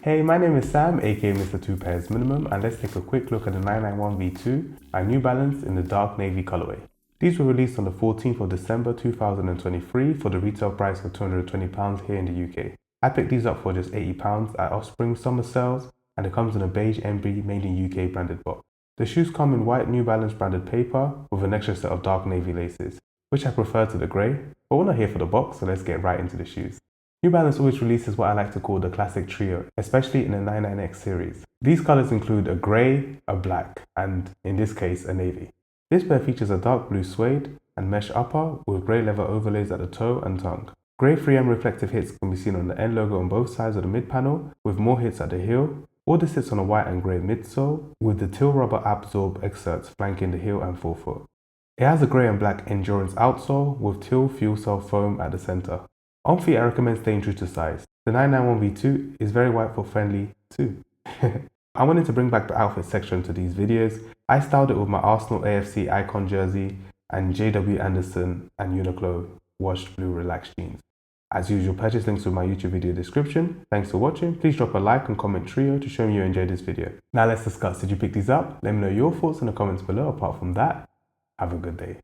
Hey, my name is Sam, aka Mr. Two Pairs Minimum, and let's take a quick look at the 991V2 and New Balance in the dark navy colorway. These were released on the 14th of December 2023 for the retail price of £220 here in the UK. I picked these up for just £80 at Offspring summer sales, and it comes in a beige MB made in UK branded box. The shoes come in white New Balance branded paper with an extra set of dark navy laces, which I prefer to the grey, but we're not here for the box, so let's get right into the shoes. New Balance always releases what I like to call the classic trio, especially in the 99X series. These colours include a grey, a black, and in this case a navy. This pair features a dark blue suede and mesh upper with grey leather overlays at the toe and tongue. Grey 3M reflective hits can be seen on the N logo on both sides of the mid panel, with more hits at the heel. All this sits on a white and grey midsole, with the teal rubber absorb excerts flanking the heel and forefoot. It has a grey and black endurance outsole with teal fuel cell foam at the centre. On feet, I recommend staying true to size. The 991V2 is very white foot friendly too. I wanted to bring back the outfit section to these videos. I styled it with my Arsenal AFC icon jersey and JW Anderson and Uniqlo washed blue relaxed jeans. As usual, purchase links with my YouTube video description. Thanks for watching. Please drop a like and comment trio to show me you enjoyed this video. Now let's discuss. Did you pick these up? Let me know your thoughts in the comments below. Apart from that, have a good day.